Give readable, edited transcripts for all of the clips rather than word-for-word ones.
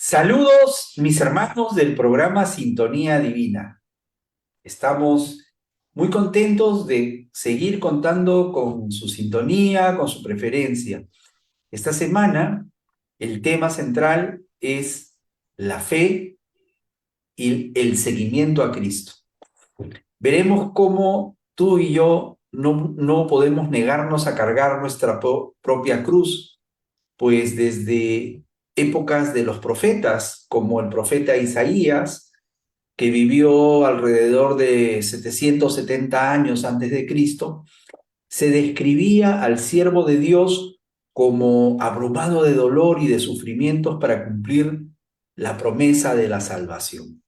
Saludos, mis hermanos del programa Sintonía Divina. Estamos muy contentos de seguir contando con su sintonía, con su preferencia. Esta semana, el tema central es la fe y el seguimiento a Cristo. Veremos cómo tú y yo no podemos negarnos a cargar nuestra propia cruz, pues desde épocas de los profetas, como el profeta Isaías, que vivió alrededor de 770 años antes de Cristo, se describía al siervo de Dios como abrumado de dolor y de sufrimientos para cumplir la promesa de la salvación.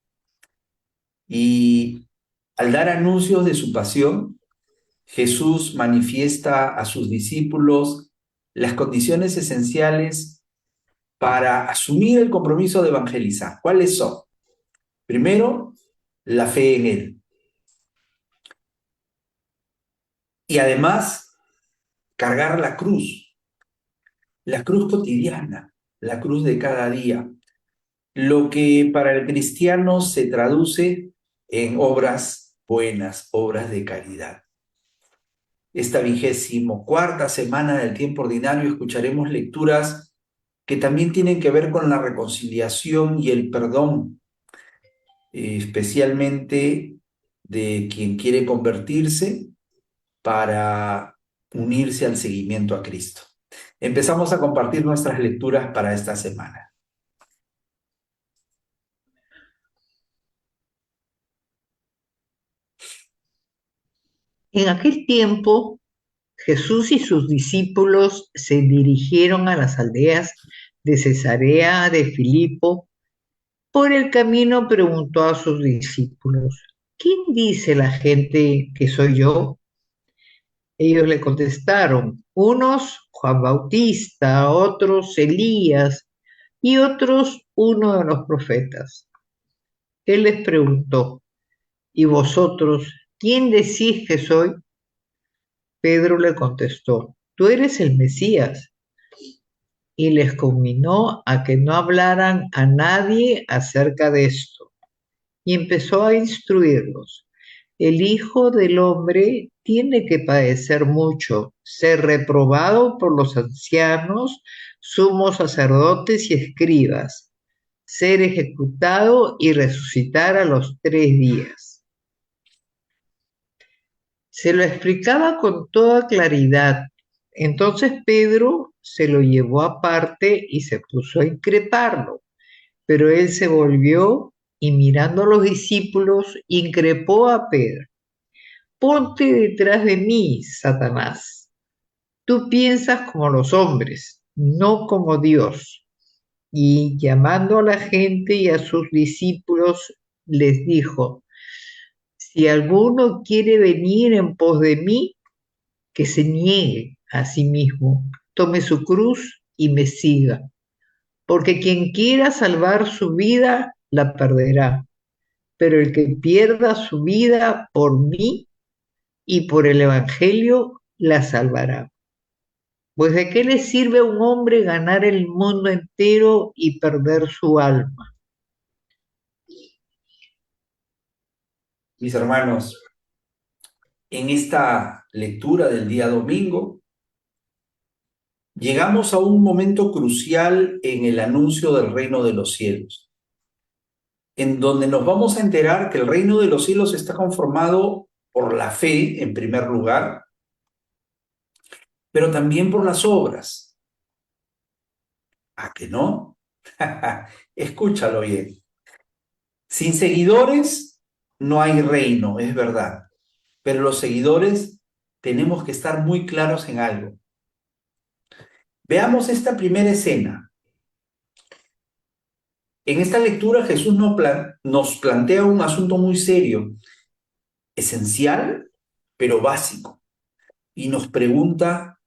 Y al dar anuncios de su pasión, Jesús manifiesta a sus discípulos las condiciones esenciales para asumir el compromiso de evangelizar. ¿Cuáles son? Primero, la fe en Él. Y además, cargar la cruz cotidiana, la cruz de cada día, lo que para el cristiano se traduce en obras buenas, obras de caridad. Esta 24ª semana del tiempo ordinario escucharemos lecturas que también tienen que ver con la reconciliación y el perdón, especialmente de quien quiere convertirse para unirse al seguimiento a Cristo. Empezamos a compartir nuestras lecturas para esta semana. En aquel tiempo, Jesús y sus discípulos se dirigieron a las aldeas de Cesarea de Filipo. Por el camino preguntó a sus discípulos: ¿quién dice la gente que soy yo? Ellos le contestaron: unos Juan Bautista, otros Elías y otros uno de los profetas. Él les preguntó: ¿y vosotros quién decís que soy? Pedro le contestó: tú eres el Mesías. Y les conminó a que no hablaran a nadie acerca de esto. Y empezó a instruirlos: el Hijo del Hombre tiene que padecer mucho, ser reprobado por los ancianos, sumos sacerdotes y escribas, ser ejecutado y resucitar a los 3 días. Se lo explicaba con toda claridad. Entonces Pedro se lo llevó aparte y se puso a increparlo. Pero él se volvió y, mirando a los discípulos, increpó a Pedro: ponte detrás de mí, Satanás. Tú piensas como los hombres, no como Dios. Y llamando a la gente y a sus discípulos, les dijo: si alguno quiere venir en pos de mí, que se niegue a sí mismo, tome su cruz y me siga. Porque quien quiera salvar su vida, la perderá. Pero el que pierda su vida por mí y por el Evangelio, la salvará. Pues ¿de qué le sirve a un hombre ganar el mundo entero y perder su alma? Mis hermanos, en esta lectura del día domingo, llegamos a un momento crucial en el anuncio del reino de los cielos, en donde nos vamos a enterar que el reino de los cielos está conformado por la fe, en primer lugar, pero también por las obras. ¿A que no? Escúchalo bien. Sin seguidores no hay reino, es verdad, pero los seguidores tenemos que estar muy claros en algo. Veamos esta primera escena. En esta lectura Jesús nos plantea un asunto muy serio, esencial, pero básico, y nos pregunta,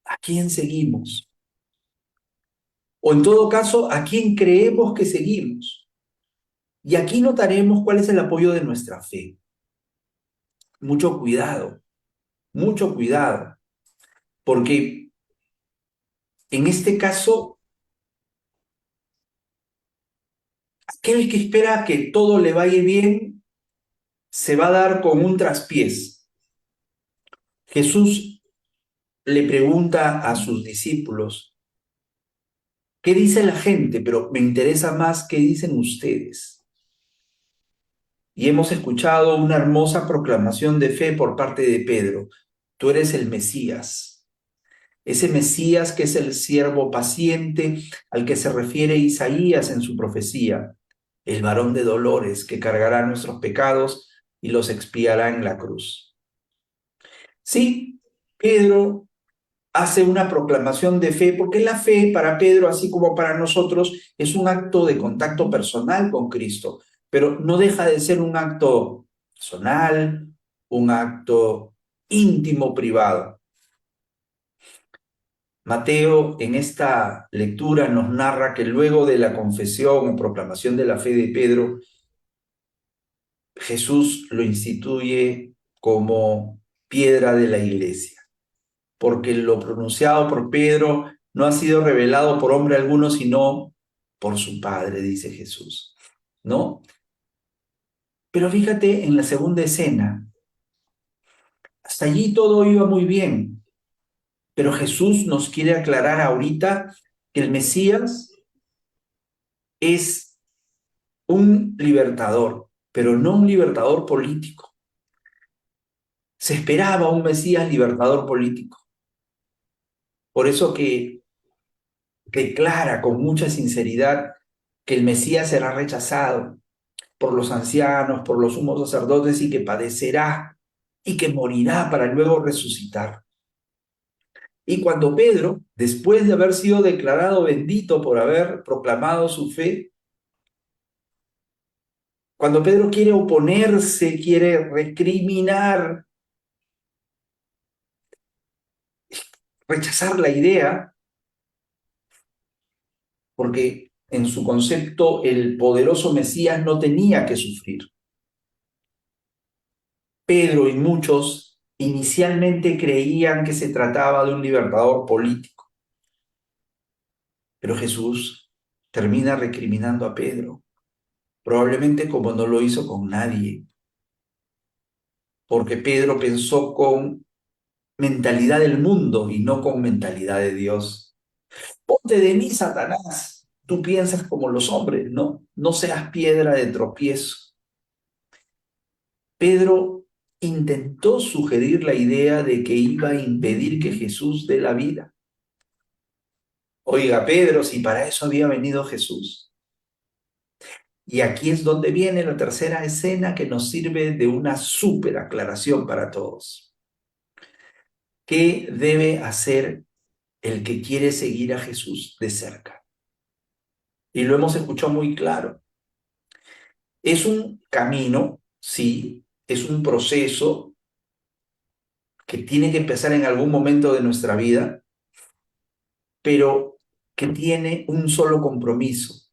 ¿a quién seguimos? O en todo caso, ¿a quién creemos que seguimos? Y aquí notaremos cuál es el apoyo de nuestra fe. Mucho cuidado, porque en este caso Aquel que espera que todo le vaya bien, se va a dar con un traspiés. Jesús le pregunta a sus discípulos, ¿qué dice la gente? Pero me interesa más qué dicen ustedes. Y hemos escuchado una hermosa proclamación de fe por parte de Pedro. Tú eres el Mesías. Ese Mesías que es el siervo paciente al que se refiere Isaías en su profecía, el varón de dolores que cargará nuestros pecados y los expiará en la cruz. Sí, Pedro hace una proclamación de fe, porque la fe para Pedro, así como para nosotros, es un acto de contacto personal con Cristo, pero no deja de ser un acto personal, un acto íntimo, privado. Mateo en esta lectura nos narra que luego de la confesión o proclamación de la fe de Pedro, Jesús lo instituye como piedra de la iglesia, porque lo pronunciado por Pedro no ha sido revelado por hombre alguno, sino por su Padre, dice Jesús, ¿no? Pero fíjate en la segunda escena, hasta allí todo iba muy bien, pero Jesús nos quiere aclarar ahorita que el Mesías es un libertador, pero no un libertador político. Se esperaba un Mesías libertador político. Por eso que declara con mucha sinceridad que el Mesías será rechazado por los ancianos, por los sumos sacerdotes y que padecerá y que morirá para luego resucitar. Y cuando Pedro, después de haber sido declarado bendito por haber proclamado su fe, cuando Pedro quiere oponerse, quiere recriminar, rechazar la idea, porque en su concepto el poderoso Mesías no tenía que sufrir. Pedro y muchos inicialmente creían que se trataba de un libertador político, pero Jesús termina recriminando a Pedro, probablemente como no lo hizo con nadie, porque Pedro pensó con mentalidad del mundo y no con mentalidad de Dios. Ponte de mí, Satanás. Tú piensas como los hombres, ¿no? No seas piedra de tropiezo. Pedro intentó sugerir la idea de que iba a impedir que Jesús dé la vida. Oiga, Pedro, si para eso había venido Jesús. Y aquí es donde viene la tercera escena que nos sirve de una súper aclaración para todos. ¿Qué debe hacer el que quiere seguir a Jesús de cerca? Y lo hemos escuchado muy claro. Es un camino, sí, es un proceso que tiene que empezar en algún momento de nuestra vida, pero que tiene un solo compromiso.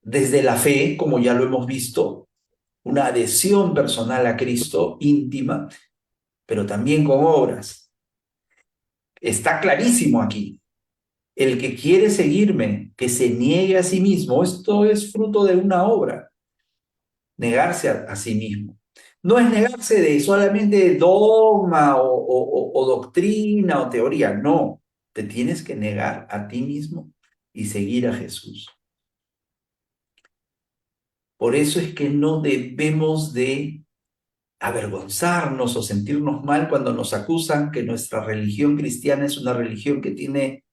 Desde la fe, como ya lo hemos visto, una adhesión personal a Cristo íntima, pero también con obras. Está clarísimo aquí. El que quiere seguirme, que se niegue a sí mismo, esto es fruto de una obra, negarse a sí mismo. No es negarse de solamente dogma o doctrina o teoría, no, te tienes que negar a ti mismo y seguir a Jesús. Por eso es que no debemos de avergonzarnos o sentirnos mal cuando nos acusan que nuestra religión cristiana es una religión que tiene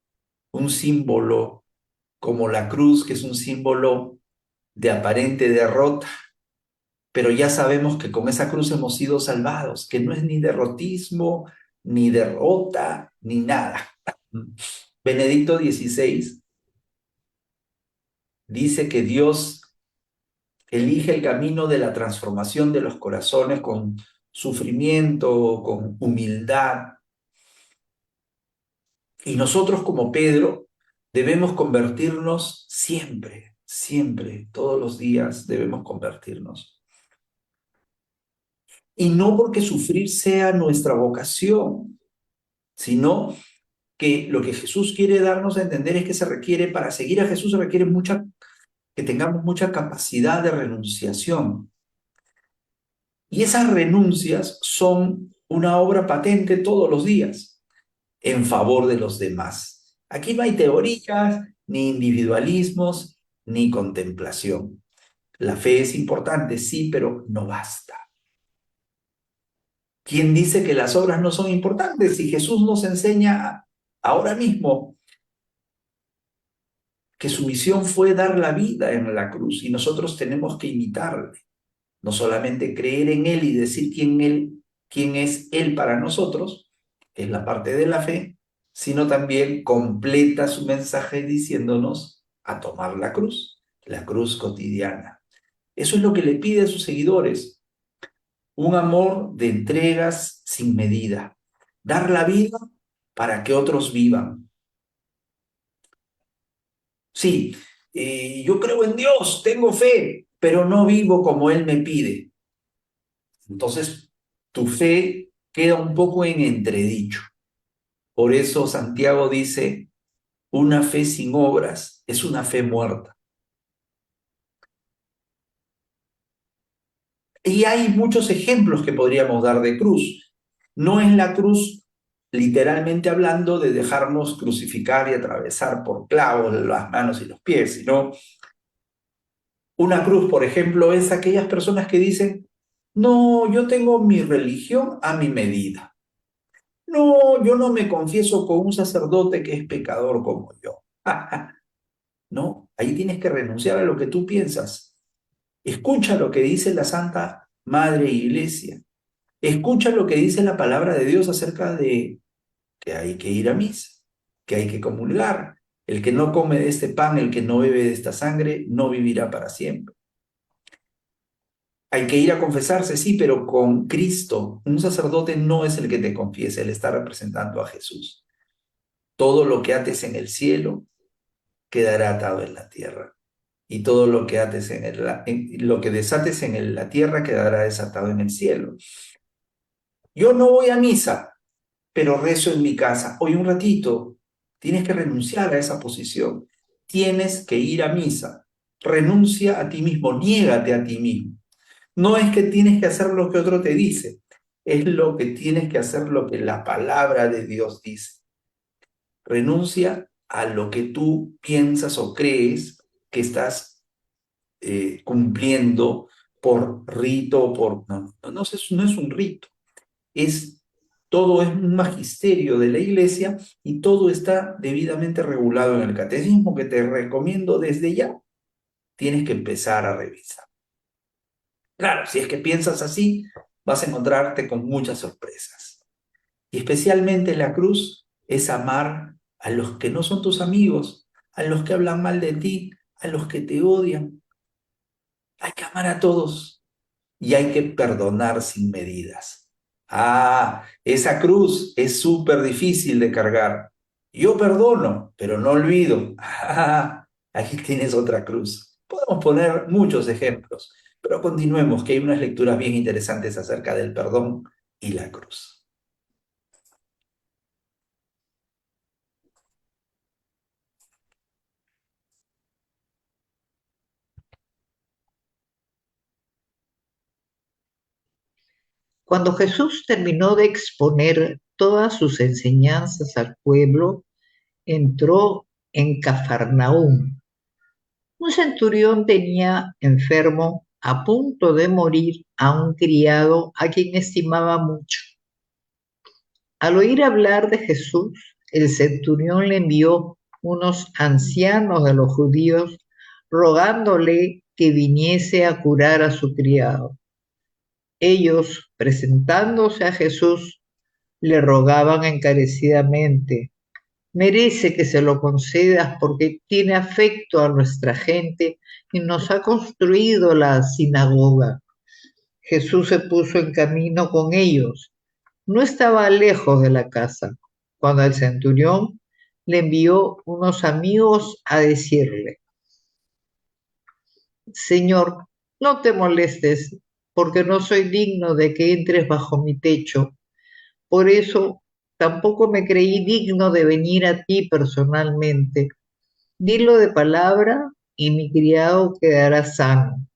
un símbolo como la cruz, que es un símbolo de aparente derrota, pero ya sabemos que con esa cruz hemos sido salvados, que no es ni derrotismo, ni derrota, ni nada. Benedicto XVI dice que Dios elige el camino de la transformación de los corazones con sufrimiento, con humildad. Y nosotros como Pedro debemos convertirnos siempre, siempre, todos los días debemos convertirnos. Y no porque sufrir sea nuestra vocación, sino que lo que Jesús quiere darnos a entender es que se requiere, para seguir a Jesús se requiere mucha que tengamos mucha capacidad de renunciación. Y esas renuncias son una obra patente todos los días en favor de los demás. Aquí no hay teorías, ni individualismos, ni contemplación. La fe es importante, sí, pero no basta. ¿Quién dice que las obras no son importantes? Si Jesús nos enseña ahora mismo que su misión fue dar la vida en la cruz y nosotros tenemos que imitarle, no solamente creer en Él y decir quién es Él para nosotros, que es la parte de la fe, sino también completa su mensaje diciéndonos a tomar la cruz cotidiana. Eso es lo que le pide a sus seguidores, un amor de entregas sin medida, dar la vida para que otros vivan. Sí, yo creo en Dios, tengo fe, pero no vivo como Él me pide. Entonces, tu fe queda un poco en entredicho. Por eso Santiago dice, una fe sin obras es una fe muerta. Y hay muchos ejemplos que podríamos dar de cruz. No es la cruz, literalmente hablando, de dejarnos crucificar y atravesar por clavos las manos y los pies, sino una cruz, por ejemplo, es aquellas personas que dicen, no, yo tengo mi religión a mi medida. No, yo no me confieso con un sacerdote que es pecador como yo. No, ahí tienes que renunciar a lo que tú piensas. Escucha lo que dice la Santa Madre Iglesia. Escucha lo que dice la palabra de Dios acerca de que hay que ir a misa, que hay que comulgar. El que no come de este pan, el que no bebe de esta sangre, no vivirá para siempre. Hay que ir a confesarse, sí, pero con Cristo. Un sacerdote no es el que te confiesa, él está representando a Jesús. Todo lo que ates en el cielo quedará atado en la tierra. Y todo lo que ates lo que desates en la tierra quedará desatado en el cielo. Yo no voy a misa, pero rezo en mi casa. Hoy un ratito, tienes que renunciar a esa posición. Tienes que ir a misa. Renuncia a ti mismo, niégate a ti mismo. No es que tienes que hacer lo que otro te dice, es lo que tienes que hacer lo que la palabra de Dios dice. Renuncia a lo que tú piensas o crees que estás cumpliendo por rito, no es un rito, todo es un magisterio de la iglesia y todo está debidamente regulado en el catecismo que te recomiendo desde ya. Tienes que empezar a revisar. Claro, si es que piensas así, vas a encontrarte con muchas sorpresas. Y especialmente la cruz es amar a los que no son tus amigos, a los que hablan mal de ti, a los que te odian. Hay que amar a todos y hay que perdonar sin medidas. Ah, esa cruz es súper difícil de cargar. Yo perdono, pero no olvido. Ah, aquí tienes otra cruz. Podemos poner muchos ejemplos, pero continuemos, que hay unas lecturas bien interesantes acerca del perdón y la cruz. Cuando Jesús terminó de exponer todas sus enseñanzas al pueblo, entró en Cafarnaúm. Un centurión tenía enfermo, a punto de morir, a un criado a quien estimaba mucho. Al oír hablar de Jesús, el centurión le envió unos ancianos de los judíos rogándole que viniese a curar a su criado. Ellos, presentándose a Jesús, le rogaban encarecidamente: merece que se lo concedas porque tiene afecto a nuestra gente y nos ha construido la sinagoga. Jesús se puso en camino con ellos. No estaba lejos de la casa, cuando el centurión le envió unos amigos a decirle: Señor, no te molestes, porque no soy digno de que entres bajo mi techo. Por eso tampoco me creí digno de venir a ti personalmente. Dilo de palabra y mi criado quedará sano,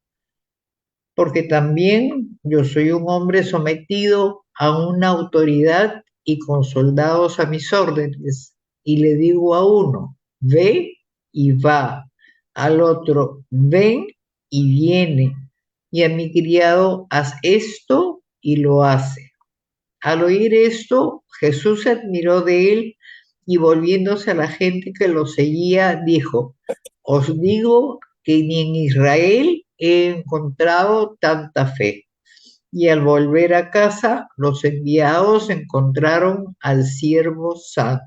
porque también yo soy un hombre sometido a una autoridad y con soldados a mis órdenes, y le digo a uno, ve y va, al otro, ven y viene, y a mi criado, haz esto y lo hace. Al oír esto, Jesús se admiró de él y volviéndose a la gente que lo seguía, dijo, os digo que ni en Israel he encontrado tanta fe. Y al volver a casa, los enviados encontraron al siervo sano.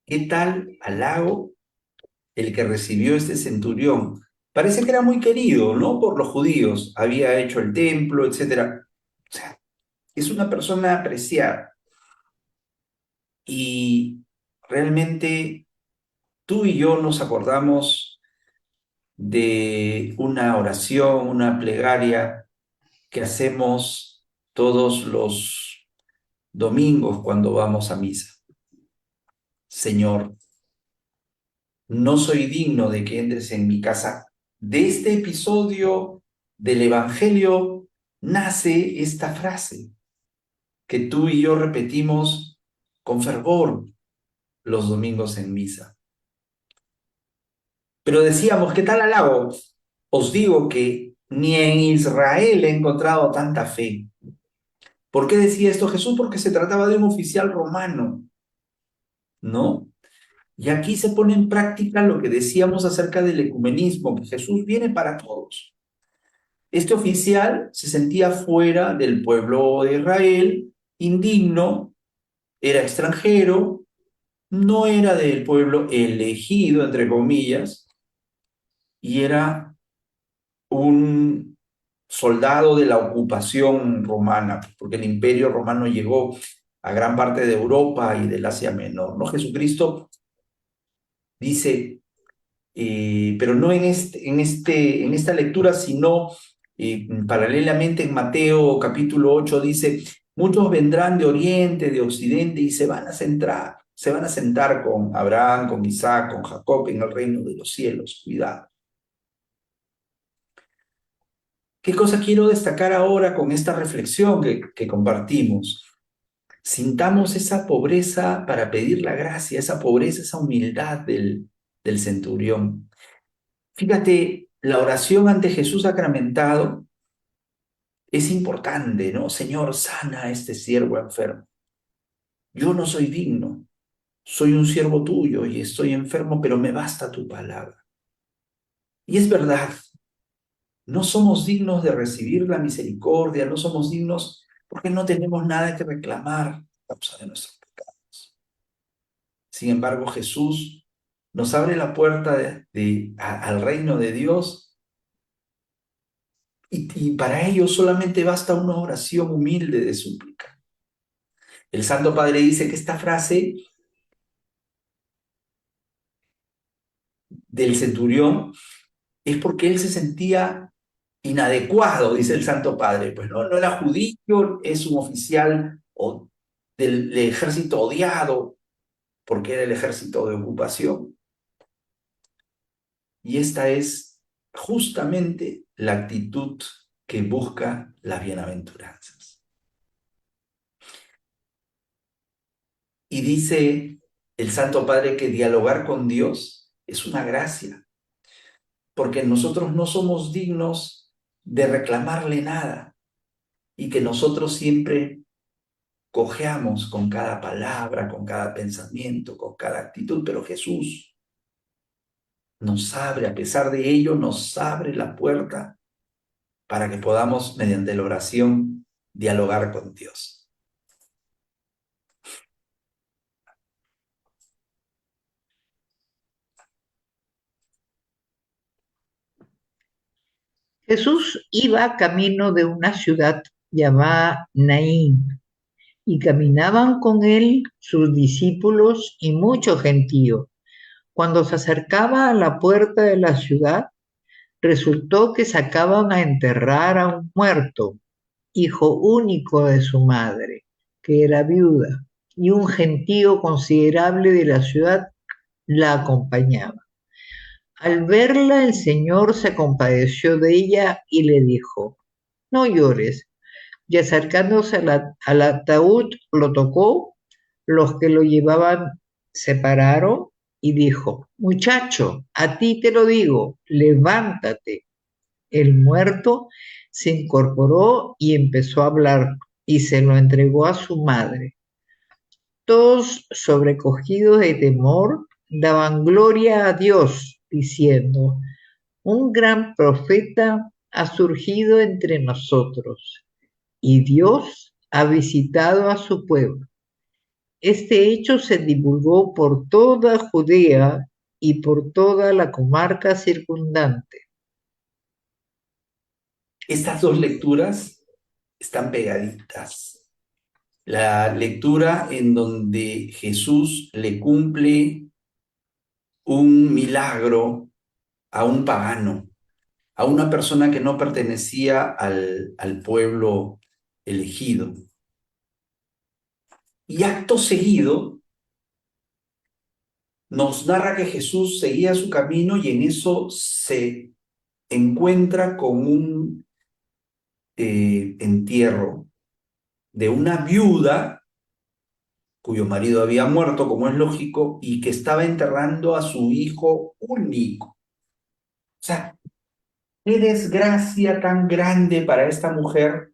¿Qué tal halago el que recibió este centurión? Parece que era muy querido, ¿no? Por los judíos. Había hecho el templo, etcétera. O sea, es una persona apreciada. Y realmente tú y yo nos acordamos de una oración, una plegaria que hacemos todos los domingos cuando vamos a misa. Señor, no soy digno de que entres en mi casa. De este episodio del Evangelio nace esta frase que tú y yo repetimos con fervor los domingos en misa. Pero decíamos, ¿qué tal halago? Os digo que ni en Israel he encontrado tanta fe. ¿Por qué decía esto Jesús? Porque se trataba de un oficial romano, ¿no? Y aquí se pone en práctica lo que decíamos acerca del ecumenismo, que Jesús viene para todos. Este oficial se sentía fuera del pueblo de Israel, indigno, era extranjero, no era del pueblo elegido, entre comillas, y era un soldado de la ocupación romana, porque el imperio romano llegó a gran parte de Europa y del Asia Menor, ¿no? Jesucristo dice, pero no en esta lectura, sino paralelamente en Mateo capítulo 8 dice, muchos vendrán de oriente, de occidente y se van a sentar con Abraham, con Isaac, con Jacob en el reino de los cielos. Cuidado. ¿Qué cosa quiero destacar ahora con esta reflexión que compartimos? Sintamos esa pobreza para pedir la gracia, esa pobreza, esa humildad del centurión. Fíjate, la oración ante Jesús sacramentado es importante, ¿no? Señor, sana a este siervo enfermo. Yo no soy digno, soy un siervo tuyo y estoy enfermo, pero me basta tu palabra. Y es verdad, no somos dignos de recibir la misericordia, no somos dignos porque no tenemos nada que reclamar a causa de nuestros pecados. Sin embargo, Jesús nos abre la puerta al reino de Dios y para ello solamente basta una oración humilde de súplica. El Santo Padre dice que esta frase del centurión es porque él se sentía inadecuado, dice el Santo Padre. Pues no era judío, es un oficial del ejército odiado, porque era el ejército de ocupación. Y esta es justamente la actitud que busca las bienaventuranzas. Y dice el Santo Padre que dialogar con Dios es una gracia, porque nosotros no somos dignos de reclamarle nada y que nosotros siempre cojeamos con cada palabra, con cada pensamiento, con cada actitud, pero Jesús nos abre, a pesar de ello, nos abre la puerta para que podamos, mediante la oración, dialogar con Dios. Jesús iba camino de una ciudad llamada Naín y caminaban con él sus discípulos y mucho gentío. Cuando se acercaba a la puerta de la ciudad, resultó que sacaban a enterrar a un muerto, hijo único de su madre, que era viuda, y un gentío considerable de la ciudad la acompañaba. Al verla, el Señor se compadeció de ella y le dijo, no llores. Y acercándose al ataúd, lo tocó, los que lo llevaban se pararon y dijo, muchacho, a ti te lo digo, levántate. El muerto se incorporó y empezó a hablar y se lo entregó a su madre. Todos, sobrecogidos de temor, daban gloria a Dios, diciendo, un gran profeta ha surgido entre nosotros y Dios ha visitado a su pueblo. Este hecho se divulgó por toda Judea y por toda la comarca circundante. Estas dos lecturas están pegaditas. La lectura en donde Jesús le cumple un milagro a un pagano, a una persona que no pertenecía al pueblo elegido. Y acto seguido nos narra que Jesús seguía su camino y en eso se encuentra con un entierro de una viuda cuyo marido había muerto, como es lógico, y que estaba enterrando a su hijo único. O sea, qué desgracia tan grande para esta mujer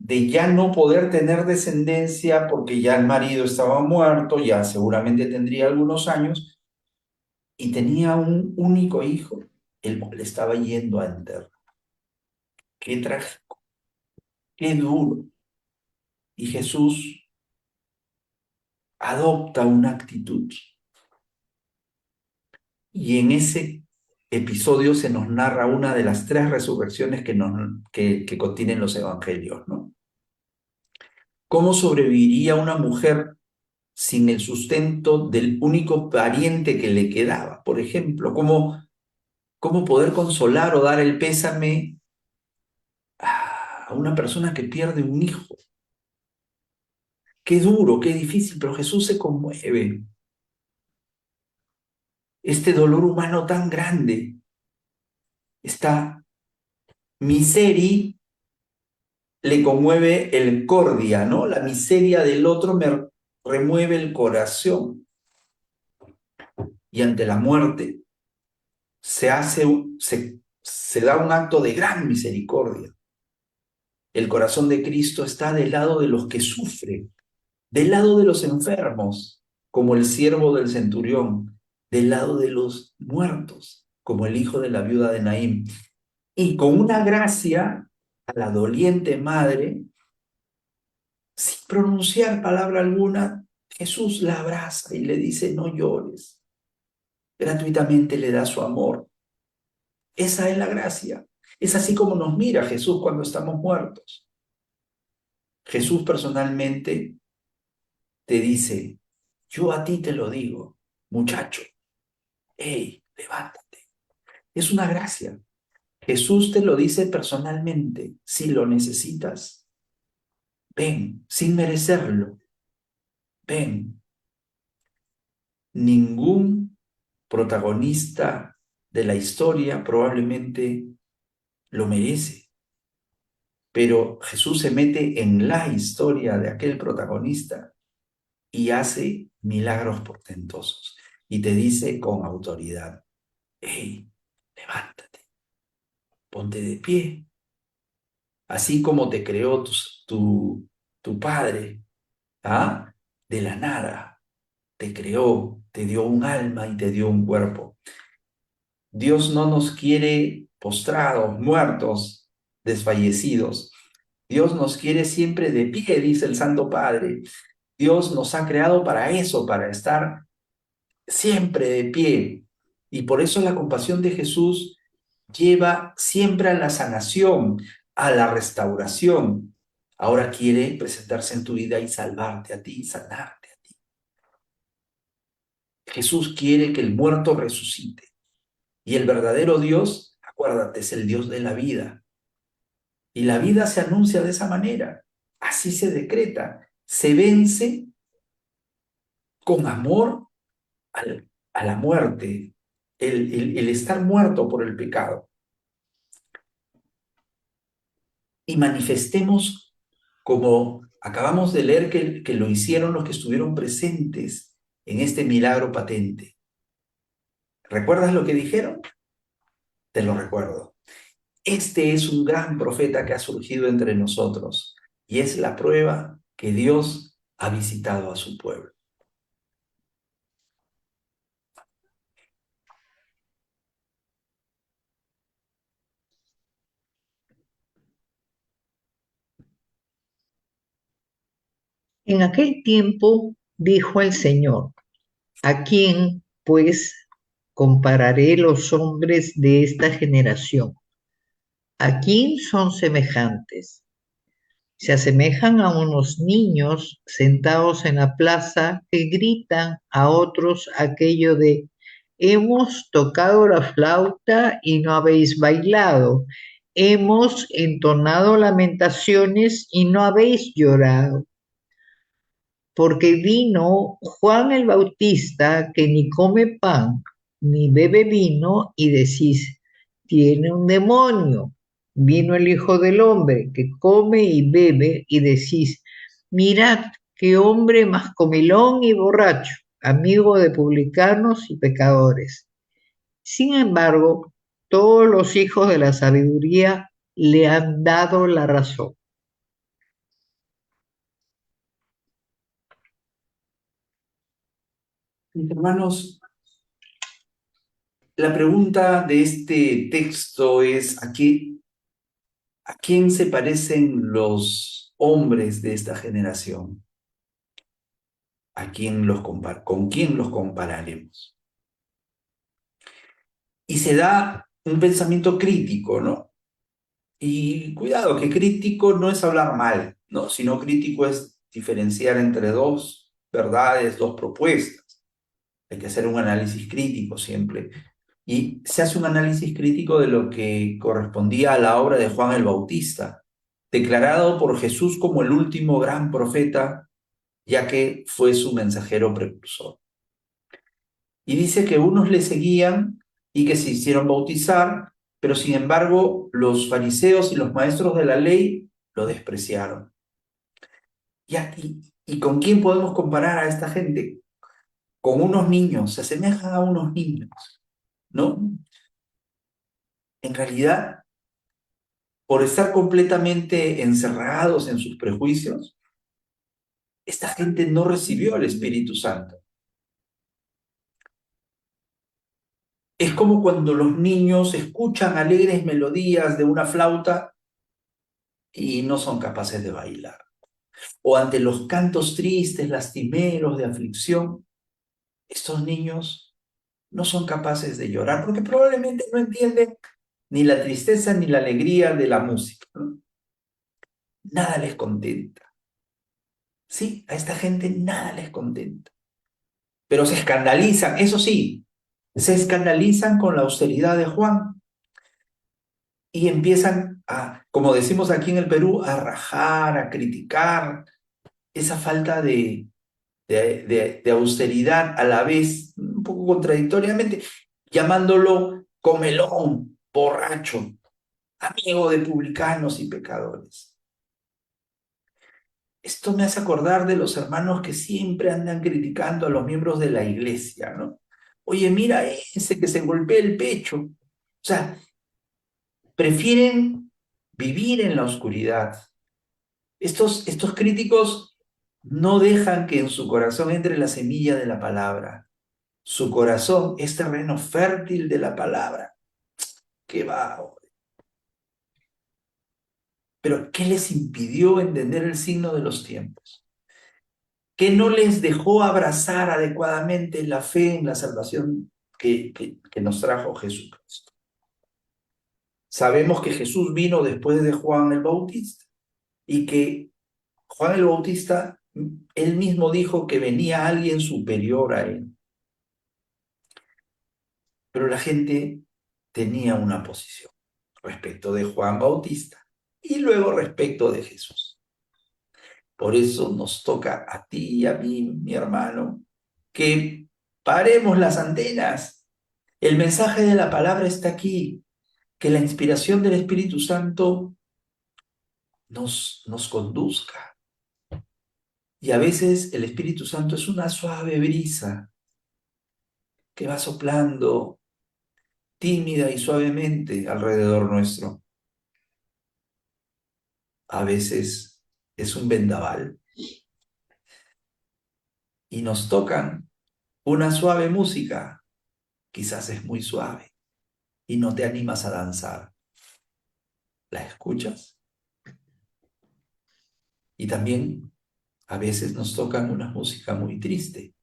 de ya no poder tener descendencia porque ya el marido estaba muerto, ya seguramente tendría algunos años, y tenía un único hijo, el cual estaba yendo a enterrar. Qué trágico, qué duro. Y Jesús adopta una actitud. Y en ese episodio se nos narra una de las tres resurrecciones que contienen los evangelios, ¿no? ¿Cómo sobreviviría una mujer sin el sustento del único pariente que le quedaba? Por ejemplo, ¿cómo poder consolar o dar el pésame a una persona que pierde un hijo? Qué duro, qué difícil, pero Jesús se conmueve. Este dolor humano tan grande, esta miseria le conmueve el cordia, ¿no? La miseria del otro me remueve el corazón. Y ante la muerte se da un acto de gran misericordia. El corazón de Cristo está del lado de los que sufren, del lado de los enfermos, como el siervo del centurión, del lado de los muertos, como el hijo de la viuda de Naín. Y con una gracia a la doliente madre, sin pronunciar palabra alguna, Jesús la abraza y le dice, no llores. Gratuitamente le da su amor. Esa es la gracia. Es así como nos mira Jesús cuando estamos muertos. Jesús personalmente te dice, yo a ti te lo digo, muchacho, hey, levántate. Es una gracia. Jesús te lo dice personalmente. Si lo necesitas, ven, sin merecerlo, ven. Ningún protagonista de la historia probablemente lo merece, pero Jesús se mete en la historia de aquel protagonista y hace milagros portentosos y te dice con autoridad, hey, levántate, ponte de pie, así como te creó tu padre, ¿ah? De la nada, te creó, te dio un alma y te dio un cuerpo. Dios no nos quiere postrados, muertos, desfallecidos. Dios nos quiere siempre de pie, dice el Santo Padre. Dios nos ha creado para eso, para estar siempre de pie. Y por eso la compasión de Jesús lleva siempre a la sanación, a la restauración. Ahora quiere presentarse en tu vida y salvarte a ti, sanarte a ti. Jesús quiere que el muerto resucite. Y el verdadero Dios, acuérdate, es el Dios de la vida. Y la vida se anuncia de esa manera. Así se decreta. Se vence con amor a la muerte. el estar muerto por el pecado y manifestemos como acabamos de leer que lo hicieron los que estuvieron presentes en este milagro patente. ¿Recuerdas lo que dijeron? Te lo recuerdo. Este es un gran profeta que ha surgido entre nosotros y es la prueba que Dios ha visitado a su pueblo. En aquel tiempo dijo el Señor: ¿A quién, pues, compararé los hombres de esta generación? ¿A quién son semejantes? Se asemejan a unos niños sentados en la plaza que gritan a otros aquello de: hemos tocado la flauta y no habéis bailado, hemos entonado lamentaciones y no habéis llorado. Porque vino Juan el Bautista, que ni come pan ni bebe vino, y decís: tiene un demonio. Vino el Hijo del Hombre, que come y bebe, y decís: mirad qué hombre más comilón y borracho, amigo de publicanos y pecadores. Sin embargo, todos los hijos de la sabiduría le han dado la razón. Mis hermanos, la pregunta de este texto es: ¿a quién se parecen los hombres de esta generación? ¿Con quién los compararemos? Y se da un pensamiento crítico, ¿no? Y cuidado, que crítico no es hablar mal, ¿no? Sino crítico es diferenciar entre dos verdades, dos propuestas. Hay que hacer un análisis crítico siempre. Y se hace un análisis crítico de lo que correspondía a la obra de Juan el Bautista, declarado por Jesús como el último gran profeta, ya que fue su mensajero precursor. Y dice que unos le seguían y que se hicieron bautizar, pero sin embargo los fariseos y los maestros de la ley lo despreciaron. ¿Y con quién podemos comparar a esta gente? Con unos niños, se asemejan a unos niños, ¿no? En realidad, por estar completamente encerrados en sus prejuicios, esta gente no recibió el Espíritu Santo. Es como cuando los niños escuchan alegres melodías de una flauta y no son capaces de bailar. O ante los cantos tristes, lastimeros, de aflicción, estos niños no son capaces de llorar porque probablemente no entienden ni la tristeza ni la alegría de la música, ¿no? Nada les contenta. Sí, a esta gente nada les contenta. Pero se escandalizan, eso sí, se escandalizan con la austeridad de Juan y empiezan a, como decimos aquí en el Perú, a rajar, a criticar esa falta de austeridad, a la vez, un poco contradictoriamente, llamándolo comelón, borracho, amigo de publicanos y pecadores. Esto me hace acordar de los hermanos que siempre andan criticando a los miembros de la iglesia, ¿no? Oye, mira ese que se golpea el pecho. O sea, prefieren vivir en la oscuridad. Estos críticos no dejan que en su corazón entre la semilla de la palabra. Su corazón es terreno fértil de la palabra. ¡Qué va! Pero ¿qué les impidió entender el signo de los tiempos? ¿Qué no les dejó abrazar adecuadamente la fe en la salvación que nos trajo Jesucristo? Sabemos que Jesús vino después de Juan el Bautista y que Juan el Bautista, él mismo dijo que venía alguien superior a él. Pero la gente tenía una posición respecto de Juan Bautista y luego respecto de Jesús. Por eso nos toca a ti y a mí, mi hermano, que paremos las antenas El mensaje de la palabra está aquí, que la inspiración del Espíritu Santo nos conduzca. Y a veces el Espíritu Santo es una suave brisa que va soplando tímida y suavemente alrededor nuestro. A veces es un vendaval y nos tocan una suave música, quizás es muy suave y no te animas a danzar. ¿La escuchas? Y también a veces nos tocan una música muy triste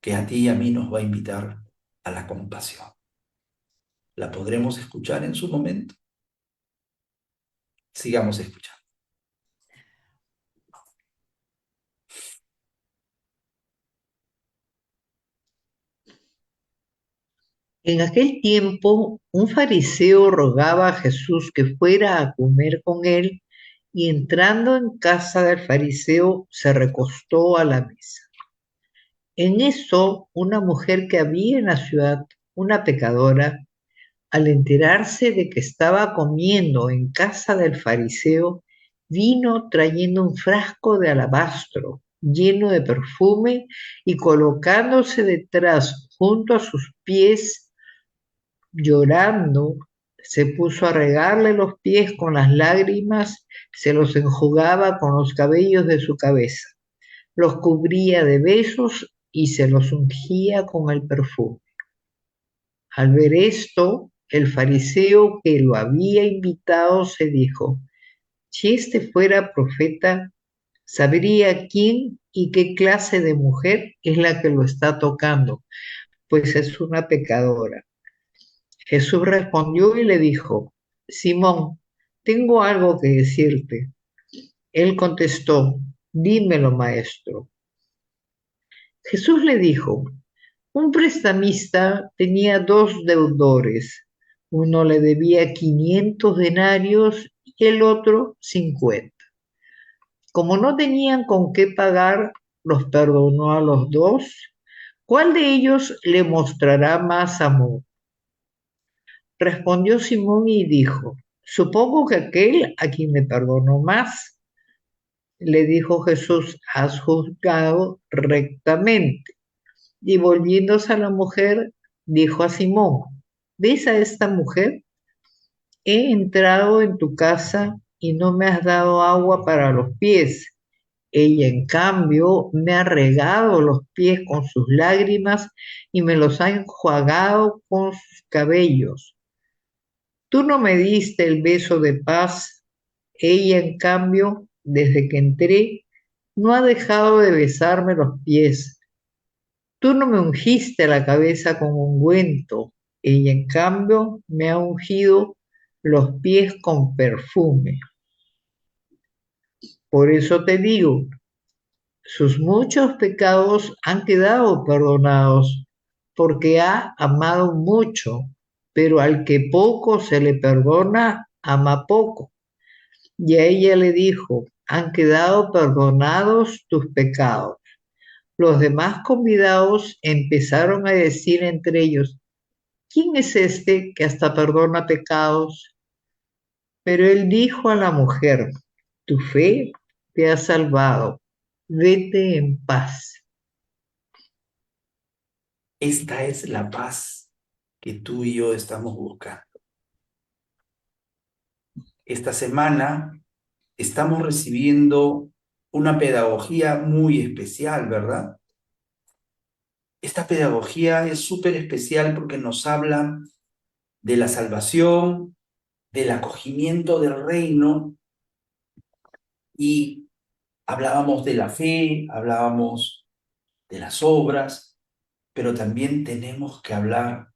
que a ti y a mí nos va a invitar a la compasión. ¿La podremos escuchar en su momento? Sigamos escuchando. En aquel tiempo, un fariseo rogaba a Jesús que fuera a comer con él, y entrando en casa del fariseo, se recostó a la mesa. En eso, una mujer que había en la ciudad, una pecadora, al enterarse de que estaba comiendo en casa del fariseo, vino trayendo un frasco de alabastro lleno de perfume y colocándose detrás junto a sus pies, llorando, se puso a regarle los pies con las lágrimas, se los enjugaba con los cabellos de su cabeza, los cubría de besos y se los ungía con el perfume. Al ver esto, el fariseo que lo había invitado se dijo: si este fuera profeta, sabría quién y qué clase de mujer es la que lo está tocando, pues es una pecadora. Jesús respondió y le dijo: Simón, tengo algo que decirte. Él contestó: dímelo, maestro. Jesús le dijo: un prestamista tenía dos deudores. Uno le debía 500 denarios y el otro 50. Como no tenían con qué pagar, los perdonó a los dos. ¿Cuál de ellos le mostrará más amor? Respondió Simón y dijo: supongo que aquel a quien le perdonó más. Le dijo Jesús: has juzgado rectamente. Y volviéndose a la mujer, dijo a Simón: ¿ves a esta mujer? He entrado en tu casa y no me has dado agua para los pies. Ella, en cambio, me ha regado los pies con sus lágrimas y me los ha enjuagado con sus cabellos. Tú no me diste el beso de paz. Ella, en cambio, desde que entré, no ha dejado de besarme los pies. Tú no me ungiste la cabeza con ungüento, ella en cambio me ha ungido los pies con perfume. Por eso te digo, sus muchos pecados han quedado perdonados, porque ha amado mucho, pero al que poco se le perdona, ama poco. Y a ella le dijo: han quedado perdonados tus pecados. Los demás convidados empezaron a decir entre ellos: ¿quién es este que hasta perdona pecados? Pero él dijo a la mujer: tu fe te ha salvado, vete en paz. Esta es la paz que tú y yo estamos buscando. Esta semana estamos recibiendo una pedagogía muy especial, ¿verdad? Esta pedagogía es súper especial porque nos habla de la salvación, del acogimiento del reino, y hablábamos de la fe, hablábamos de las obras, pero también tenemos que hablar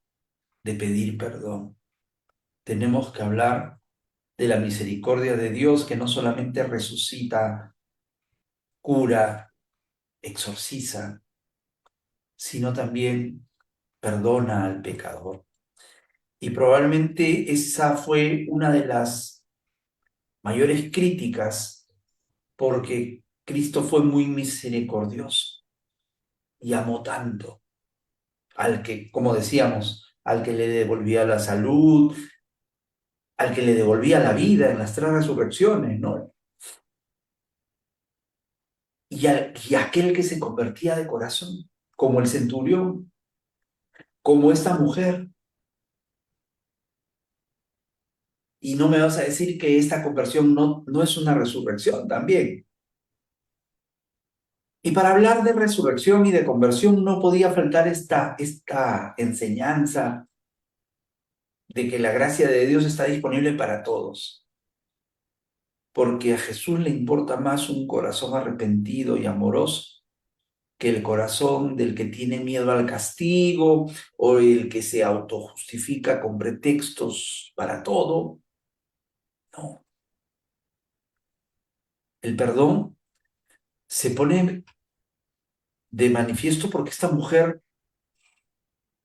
de pedir perdón. Tenemos que hablar de la misericordia de Dios, que no solamente resucita, cura, exorciza, sino también perdona al pecador. Y probablemente esa fue una de las mayores críticas, porque Cristo fue muy misericordioso y amó tanto al que, como decíamos, al que le devolvía la salud, al que le devolvía la vida en las tres resurrecciones, ¿no? Y aquel que se convertía de corazón, como el centurión, como esta mujer. Y no me vas a decir que esta conversión no es una resurrección también. Y para hablar de resurrección y de conversión no podía faltar esta enseñanza de que la gracia de Dios está disponible para todos, porque a Jesús le importa más un corazón arrepentido y amoroso que el corazón del que tiene miedo al castigo o el que se autojustifica con pretextos para todo. No, el perdón se pone de manifiesto porque esta mujer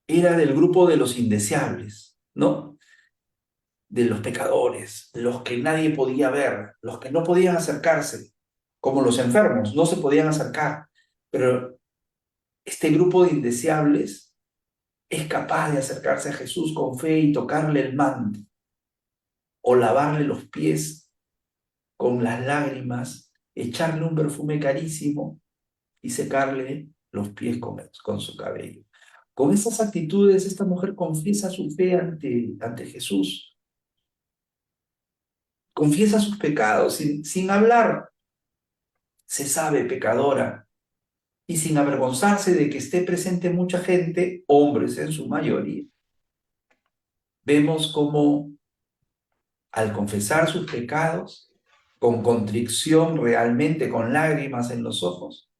era del grupo de los indeseables, ¿no? De los pecadores, los que nadie podía ver, los que no podían acercarse, como los enfermos, no se podían acercar. Pero este grupo de indeseables es capaz de acercarse a Jesús con fe y tocarle el manto o lavarle los pies con las lágrimas, echarle un perfume carísimo y secarle los pies con su cabello. Con esas actitudes, esta mujer confiesa su fe ante Jesús, confiesa sus pecados sin hablar, se sabe pecadora y sin avergonzarse de que esté presente mucha gente, hombres en su mayoría. Vemos cómo al confesar sus pecados, con contrición realmente, con lágrimas en los ojos,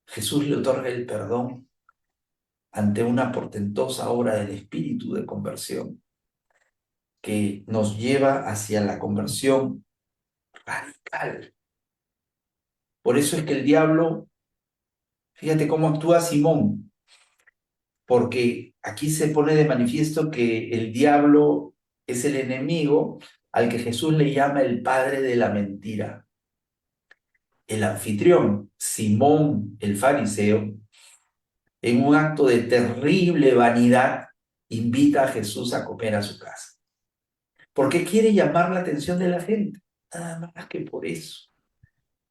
Jesús le otorga el perdón ante una portentosa obra del Espíritu de conversión que nos lleva hacia la conversión radical. Por eso es que el diablo, fíjate cómo actúa Simón, porque aquí se pone de manifiesto que el diablo es el enemigo al que Jesús le llama el padre de la mentira. El anfitrión, Simón el fariseo, en un acto de terrible vanidad, invita a Jesús a comer a su casa. Porque quiere llamar la atención de la gente, nada más que por eso.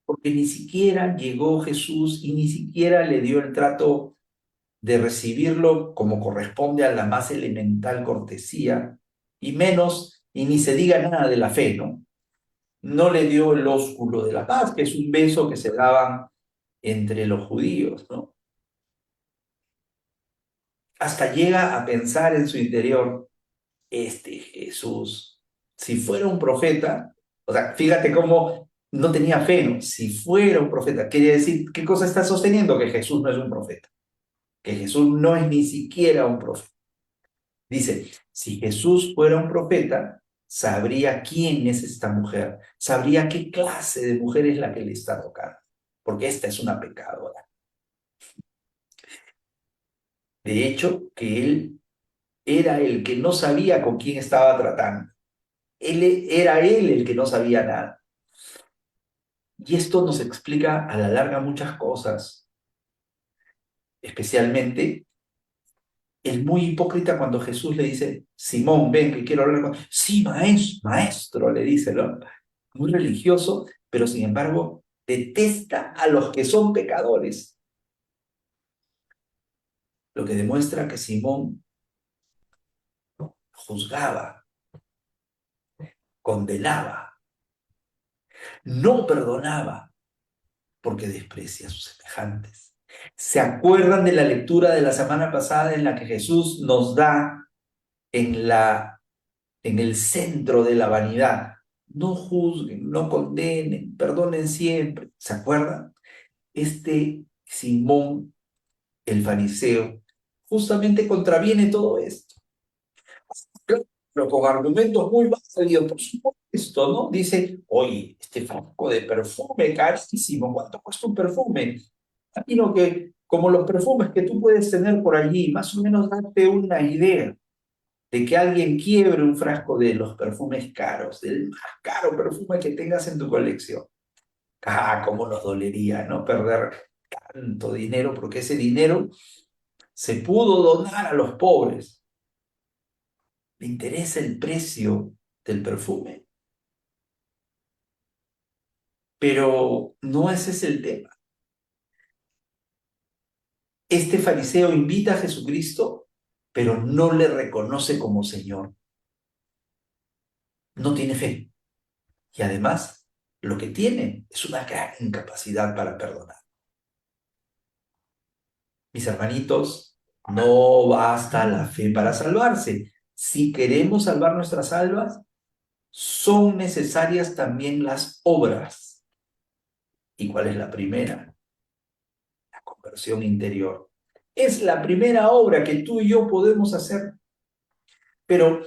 Porque ni siquiera llegó Jesús y ni siquiera le dio el trato de recibirlo como corresponde a la más elemental cortesía, y menos, y ni se diga nada de la fe, ¿no? No le dio el ósculo de la paz, que es un beso que se daban entre los judíos, ¿no? Hasta llega a pensar en su interior, este Jesús, si fuera un profeta, o sea, fíjate cómo no tenía fe, ¿no? Si fuera un profeta, quiere decir, ¿qué cosa está sosteniendo? Que Jesús no es un profeta, que Jesús no es ni siquiera un profeta. Dice, si Jesús fuera un profeta, sabría quién es esta mujer, sabría qué clase de mujer es la que le está tocando, porque esta es una pecadora. De hecho, que él era el que no sabía con quién estaba tratando. Era él el que no sabía nada. Y esto nos explica a la larga muchas cosas, especialmente el muy hipócrita cuando Jesús le dice, Simón, ven que quiero hablar con... Sí, maestro, le dice, ¿no? Muy religioso, pero sin embargo detesta a los que son pecadores, lo que demuestra que Simón juzgaba, condenaba, no perdonaba, porque desprecia a sus semejantes. ¿Se acuerdan de la lectura de la semana pasada en la que Jesús nos da en el centro de la vanidad? No juzguen, no condenen, perdonen siempre. ¿Se acuerdan? Este Simón, el fariseo, justamente contraviene todo esto. Pero con argumentos muy válidos, por supuesto, ¿no? Dice, oye, este frasco de perfume carísimo, ¿cuánto cuesta un perfume? Imagino que como los perfumes que tú puedes tener por allí, más o menos darte una idea de que alguien quiebre un frasco de los perfumes caros, del más caro perfume que tengas en tu colección. Ah, cómo nos dolería, ¿no? Perder tanto dinero, porque ese dinero se pudo donar a los pobres. le interesa el precio del perfume. Pero no ese es el tema. Este fariseo invita a Jesucristo, pero no le reconoce como Señor. No tiene fe. Y además, lo que tiene es una gran incapacidad para perdonar. Mis hermanitos, no basta la fe para salvarse. Si queremos salvar nuestras almas, son necesarias también las obras. ¿Y cuál es la primera? La conversión interior. Es la primera obra que tú y yo podemos hacer. Pero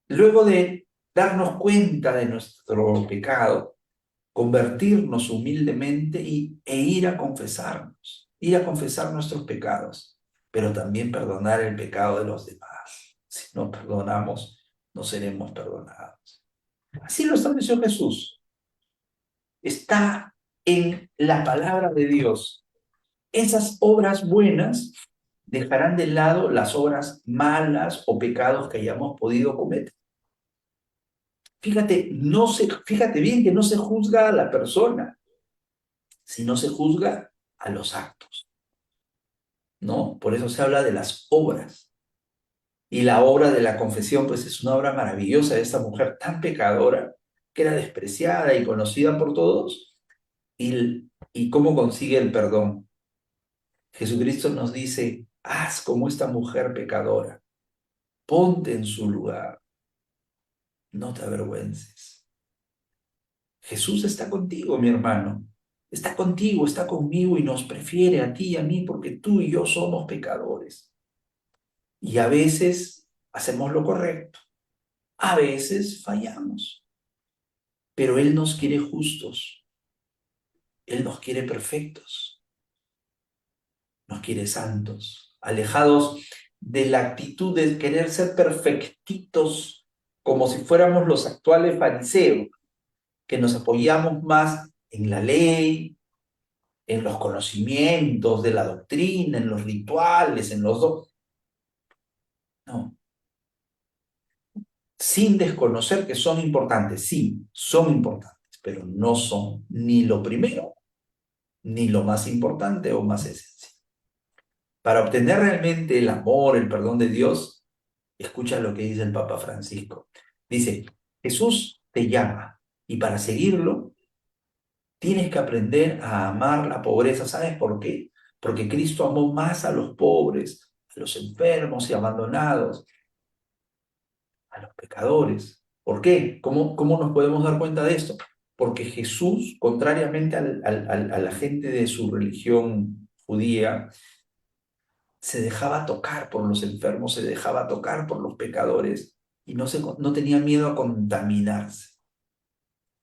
luego de darnos cuenta de nuestro pecado, convertirnos humildemente e ir a confesar nuestros pecados, pero también perdonar el pecado de los demás. Si no perdonamos, no seremos perdonados. Así lo estableció Jesús. Está en la palabra de Dios. Esas obras buenas dejarán de lado las obras malas o pecados que hayamos podido cometer. Fíjate bien que no se juzga a la persona, sino se juzga a los actos, ¿no? Por eso se habla de las obras. Y la obra de la confesión, pues es una obra maravillosa de esta mujer tan pecadora, que era despreciada y conocida por todos, y cómo consigue el perdón. Jesucristo nos dice, haz como esta mujer pecadora, ponte en su lugar, no te avergüences. Jesús está contigo, mi hermano. Está contigo, está conmigo y nos prefiere a ti y a mí porque tú y yo somos pecadores. Y a veces hacemos lo correcto, a veces fallamos, pero Él nos quiere justos, Él nos quiere perfectos, nos quiere santos, alejados de la actitud de querer ser perfectitos como si fuéramos los actuales fariseos, que nos apoyamos más en la ley, en los conocimientos de la doctrina, en los rituales, en los dos. No, sin desconocer que son importantes. Sí, son importantes, pero no son ni lo primero, ni lo más importante o más esencial. Para obtener realmente el amor, el perdón de Dios, escucha lo que dice el Papa Francisco. Dice, Jesús te llama y para seguirlo tienes que aprender a amar la pobreza. ¿Sabes por qué? Porque Cristo amó más a los pobres, a los enfermos y abandonados, a los pecadores. ¿Por qué? ¿Cómo nos podemos dar cuenta de esto? Porque Jesús, contrariamente a la gente de su religión judía, se dejaba tocar por los enfermos, se dejaba tocar por los pecadores y no tenía miedo a contaminarse.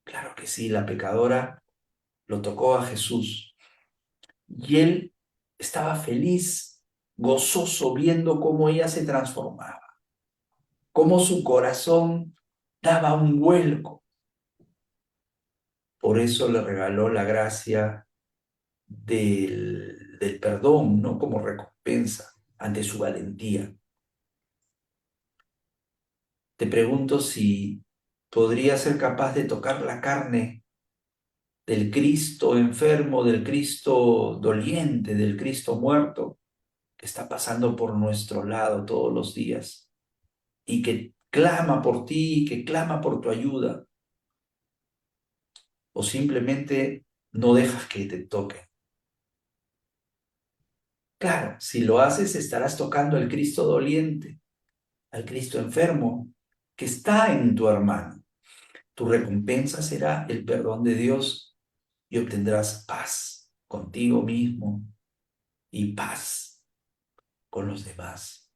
Claro que sí, la pecadora lo tocó a Jesús y él estaba feliz, gozoso, viendo cómo ella se transformaba, cómo su corazón daba un vuelco. Por eso le regaló la gracia del perdón, ¿no? Como recompensa ante su valentía. Te pregunto si podría ser capaz de tocar la carne del Cristo enfermo, del Cristo doliente, del Cristo muerto, que está pasando por nuestro lado todos los días y que clama por ti, que clama por tu ayuda, o simplemente no dejas que te toque. Claro, si lo haces estarás tocando al Cristo doliente, al Cristo enfermo, que está en tu hermano. Tu recompensa será el perdón de Dios y obtendrás paz contigo mismo y paz con los demás.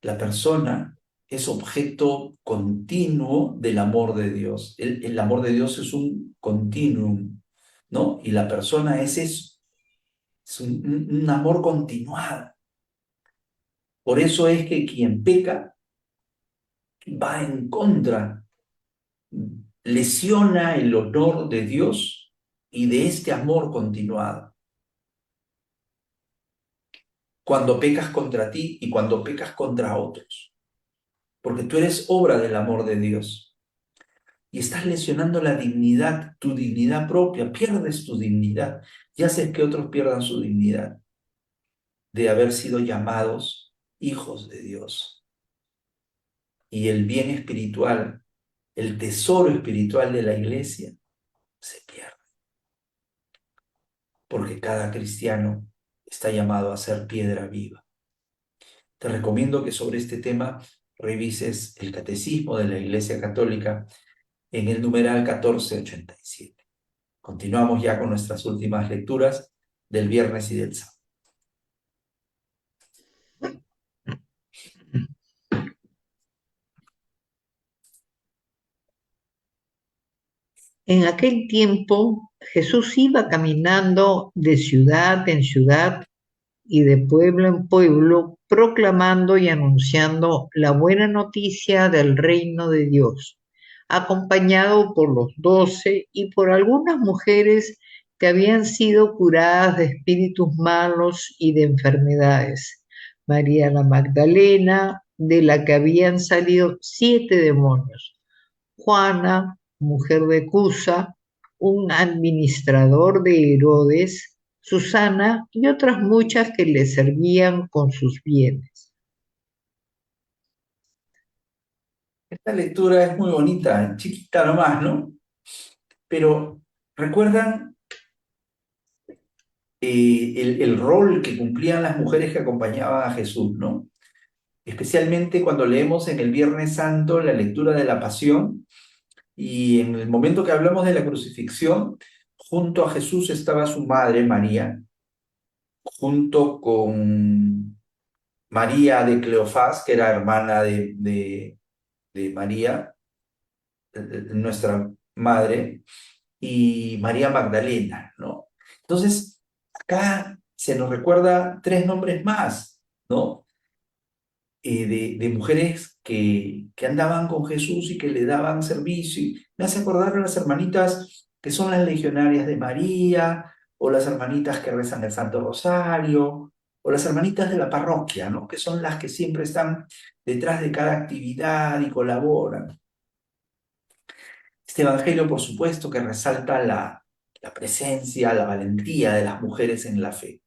La persona es objeto continuo del amor de Dios. El amor de Dios es un continuum, ¿no? Y la persona es eso, es un amor continuado. Por eso es que quien peca va en contra, lesiona el honor de Dios y de este amor continuado. cuando pecas contra ti y cuando pecas contra otros, porque tú eres obra del amor de Dios y estás lesionando la dignidad, tu dignidad propia, pierdes tu dignidad y haces que otros pierdan su dignidad de haber sido llamados hijos de Dios. Y el bien espiritual, el tesoro espiritual de la iglesia se pierde, porque cada cristiano está llamado a ser piedra viva. Te recomiendo que sobre este tema revises el Catecismo de la Iglesia Católica en el numeral 1487. Continuamos ya con nuestras últimas lecturas del viernes y del sábado. En aquel tiempo Jesús iba caminando de ciudad en ciudad y de pueblo en pueblo, proclamando y anunciando la buena noticia del reino de Dios, acompañado por los 12 y por algunas mujeres que habían sido curadas de espíritus malos y de enfermedades. María la Magdalena, de la que habían salido 7 demonios. Juana, mujer de Cusa, un administrador de Herodes, Susana y otras muchas que le servían con sus bienes. Esta lectura es muy bonita, chiquita nomás, ¿no? Pero recuerdan el rol que cumplían las mujeres que acompañaban a Jesús, ¿no? Especialmente cuando leemos en el Viernes Santo la lectura de la Pasión y en el momento que hablamos de la crucifixión, junto a Jesús estaba su madre María, junto con María de Cleofás, que era hermana de María, nuestra madre, y María Magdalena, ¿no? Entonces, acá se nos recuerda tres nombres más, ¿no? De mujeres que andaban con Jesús y que le daban servicio. Y me hace acordar a las hermanitas que son las legionarias de María, o las hermanitas que rezan el Santo Rosario, o las hermanitas de la parroquia, ¿no? Que son las que siempre están detrás de cada actividad y colaboran. Este evangelio, por supuesto, que resalta la presencia, la valentía de las mujeres en la fe,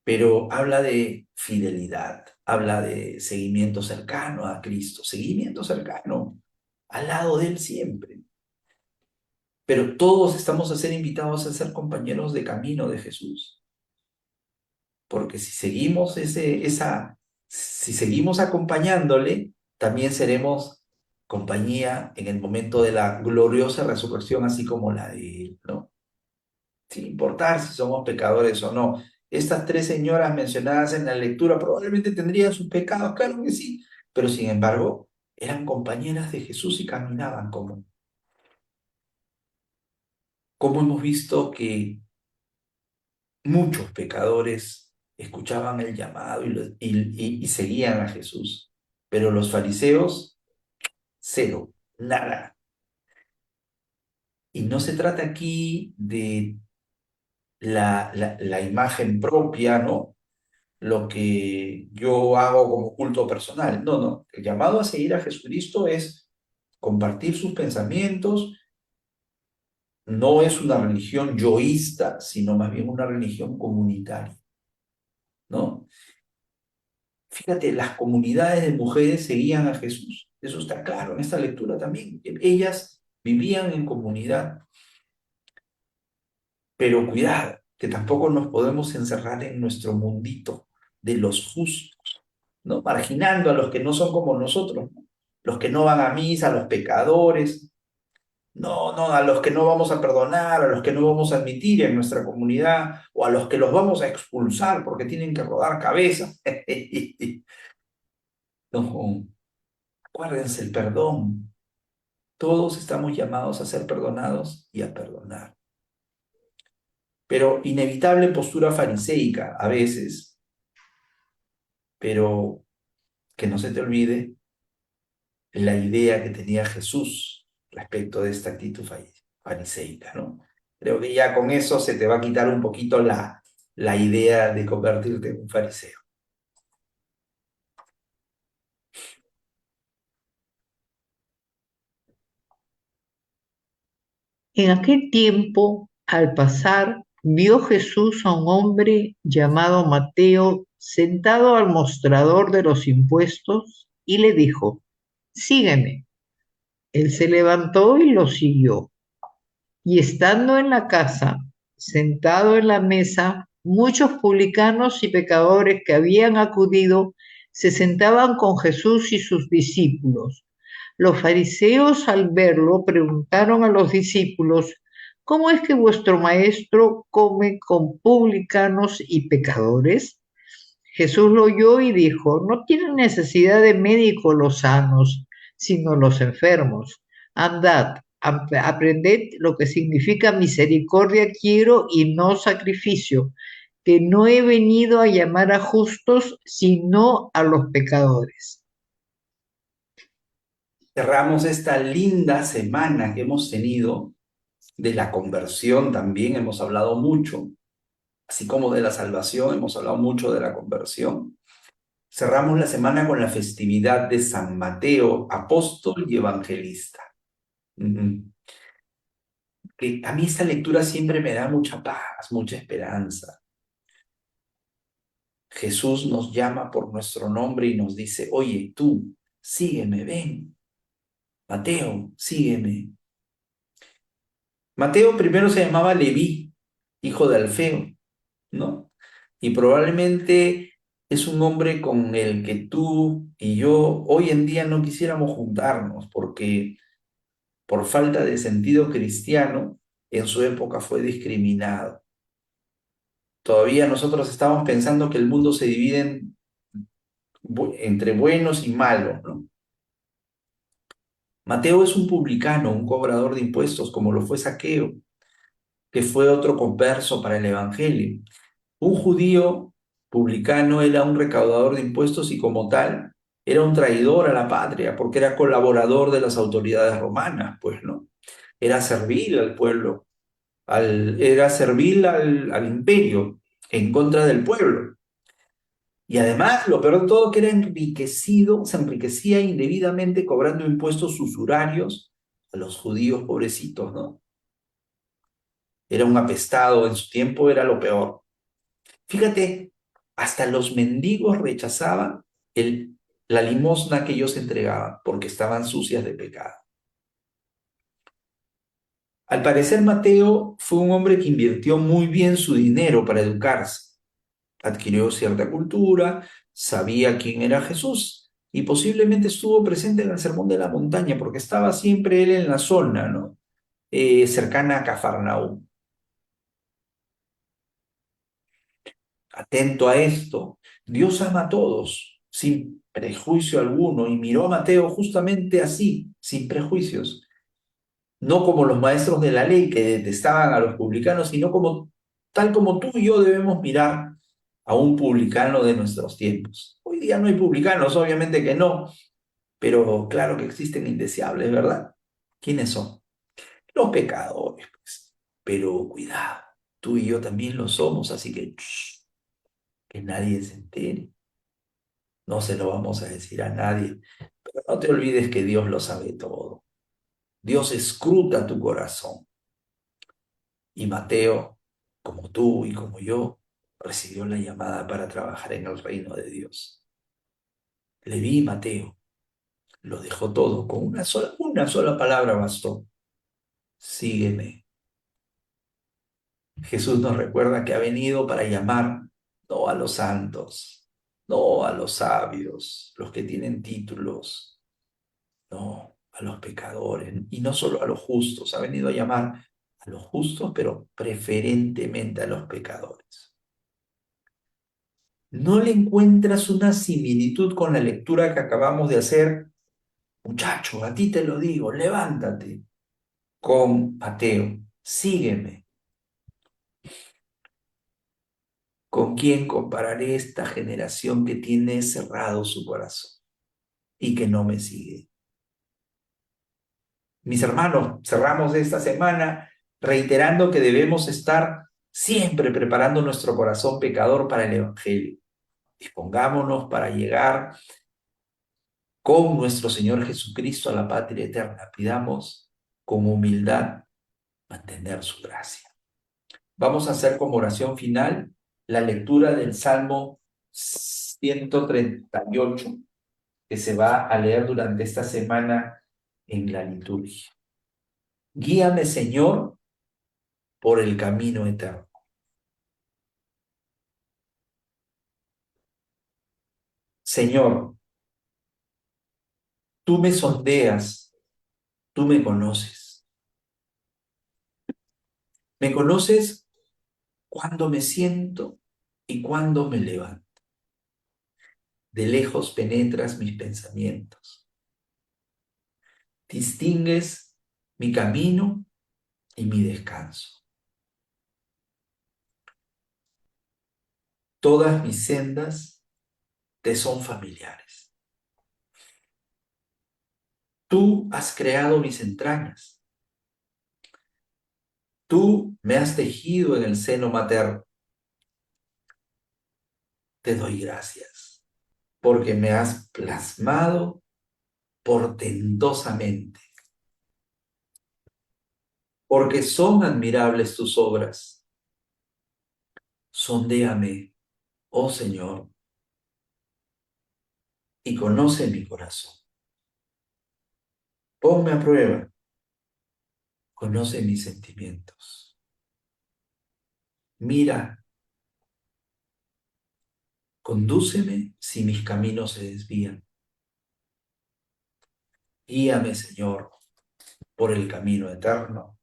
pero habla de fidelidad, habla de seguimiento cercano a Cristo, seguimiento cercano al lado de Él siempre. Pero todos estamos a ser invitados a ser compañeros de camino de Jesús, porque si seguimos acompañándole, también seremos compañía en el momento de la gloriosa resurrección, así como la de Él, ¿no? Sin importar si somos pecadores o no. Estas tres señoras mencionadas en la lectura probablemente tendrían sus pecados, claro que sí, pero sin embargo eran compañeras de Jesús y caminaban como hemos visto que muchos pecadores escuchaban el llamado y seguían a Jesús, pero los fariseos, cero, nada. Y no se trata aquí de la imagen propia, ¿no? Lo que yo hago como culto personal. No, no. El llamado a seguir a Jesucristo es compartir sus pensamientos. No es una religión yoísta, sino más bien una religión comunitaria, ¿no? Fíjate, las comunidades de mujeres seguían a Jesús. Eso está claro en esta lectura también. Ellas vivían en comunidad, pero cuidado, que tampoco nos podemos encerrar en nuestro mundito de los justos, ¿no? Marginando a los que no son como nosotros, ¿no? Los que no van a misa, a los pecadores, no, no, a los que no vamos a perdonar, a los que no vamos a admitir en nuestra comunidad, o a los que los vamos a expulsar porque tienen que rodar cabeza. No, acuérdense el perdón. Todos estamos llamados a ser perdonados y a perdonar. Pero inevitable postura fariseica a veces, pero que no se te olvide la idea que tenía Jesús respecto de esta actitud fariseica, ¿no? Creo que ya con eso se te va a quitar un poquito la idea de convertirte en un fariseo. En aquel tiempo, al pasar, vio Jesús a un hombre llamado Mateo sentado al mostrador de los impuestos y le dijo, sígueme. Él se levantó y lo siguió. Y estando en la casa, sentado en la mesa, muchos publicanos y pecadores que habían acudido se sentaban con Jesús y sus discípulos. Los fariseos al verlo preguntaron a los discípulos, ¿cómo es que vuestro maestro come con publicanos y pecadores? Jesús lo oyó y dijo, no tienen necesidad de médicos los sanos, sino los enfermos. Andad, aprended lo que significa misericordia quiero y no sacrificio, que no he venido a llamar a justos, sino a los pecadores. Cerramos esta linda semana que hemos tenido de la conversión también, hemos hablado mucho, así como de la salvación, hemos hablado mucho de la conversión. Cerramos la semana con la festividad de San Mateo, apóstol y evangelista. Ujú. Que a mí esta lectura siempre me da mucha paz, mucha esperanza. Jesús nos llama por nuestro nombre y nos dice, oye, tú, sígueme, ven. Mateo, sígueme. Mateo primero se llamaba Leví, hijo de Alfeo, ¿no? Y probablemente es un hombre con el que tú y yo hoy en día no quisiéramos juntarnos, porque por falta de sentido cristiano, en su época fue discriminado. Todavía nosotros estamos pensando que el mundo se divide entre buenos y malos, ¿no? Mateo es un publicano, un cobrador de impuestos, como lo fue Zaqueo, que fue otro converso para el Evangelio. Un judío publicano era un recaudador de impuestos y como tal era un traidor a la patria porque era colaborador de las autoridades romanas, pues, ¿no? Era servil al pueblo, era servil al imperio en contra del pueblo. Y además, lo peor de todo, que era enriquecido, se enriquecía indebidamente cobrando impuestos usurarios a los judíos pobrecitos, ¿no? Era un apestado, en su tiempo era lo peor. Fíjate, hasta los mendigos rechazaban la limosna que ellos entregaban porque estaban sucias de pecado. Al parecer, Mateo fue un hombre que invirtió muy bien su dinero para educarse. Adquirió cierta cultura, sabía quién era Jesús y posiblemente estuvo presente en el Sermón de la Montaña porque estaba siempre él en la zona, ¿no? Cercana a Cafarnaúm. Atento a esto, Dios ama a todos, sin prejuicio alguno, y miró a Mateo justamente así, sin prejuicios, no como los maestros de la ley que detestaban a los publicanos, sino como tal como tú y yo debemos mirar a un publicano de nuestros tiempos. Hoy día no hay publicanos, obviamente que no, pero claro que existen indeseables, ¿verdad? ¿Quiénes son? Los pecadores, pues. Pero cuidado, tú y yo también lo somos, así que que nadie se entere. No se lo vamos a decir a nadie, pero no te olvides que Dios lo sabe todo. Dios escruta tu corazón. Y Mateo, como tú y como yo, recibió la llamada para trabajar en el reino de Dios. Le vi Mateo, lo dejó todo, con una sola palabra bastó. Sígueme. Jesús nos recuerda que ha venido para llamar no a los santos, no a los sabios, los que tienen títulos, no, a los pecadores, y no solo a los justos, ha venido a llamar a los justos, pero preferentemente a los pecadores. ¿No le encuentras una similitud con la lectura que acabamos de hacer? Muchacho, a ti te lo digo, levántate con Mateo, sígueme. ¿Con quién compararé esta generación que tiene cerrado su corazón y que no me sigue? Mis hermanos, cerramos esta semana reiterando que debemos estar siempre preparando nuestro corazón pecador para el Evangelio. Dispongámonos para llegar con nuestro Señor Jesucristo a la patria eterna. Pidamos con humildad mantener su gracia. Vamos a hacer como oración final la lectura del Salmo 138, que se va a leer durante esta semana en la liturgia. Guíame, Señor, por el camino eterno. Señor, tú me sondeas, tú me conoces. Me conoces cuando me siento y cuando me levanto. De lejos penetras mis pensamientos. Distingues mi camino y mi descanso. Todas mis sendas te son familiares. Tú has creado mis entrañas. Tú me has tejido en el seno materno. Te doy gracias porque me has plasmado portentosamente, porque son admirables tus obras. Sondéame, oh Señor, y conoce mi corazón. Ponme a prueba, conoce mis sentimientos. Mira, condúceme si mis caminos se desvían. Guíame, Señor, por el camino eterno.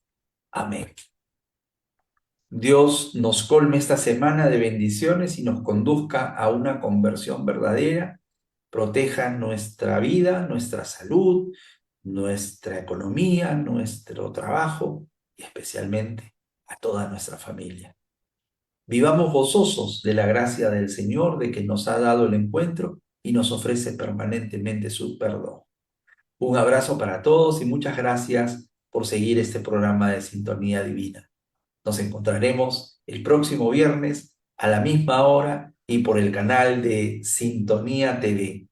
Amén. Dios nos colme esta semana de bendiciones y nos conduzca a una conversión verdadera, proteja nuestra vida, nuestra salud, nuestra economía, nuestro trabajo y especialmente a toda nuestra familia. Vivamos gozosos de la gracia del Señor, de que nos ha dado el encuentro y nos ofrece permanentemente su perdón. Un abrazo para todos y muchas gracias por seguir este programa de Sintonía Divina. Nos encontraremos el próximo viernes a la misma hora y por el canal de Sintonía TV,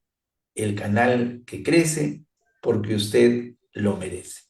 el canal que crece porque usted lo merece.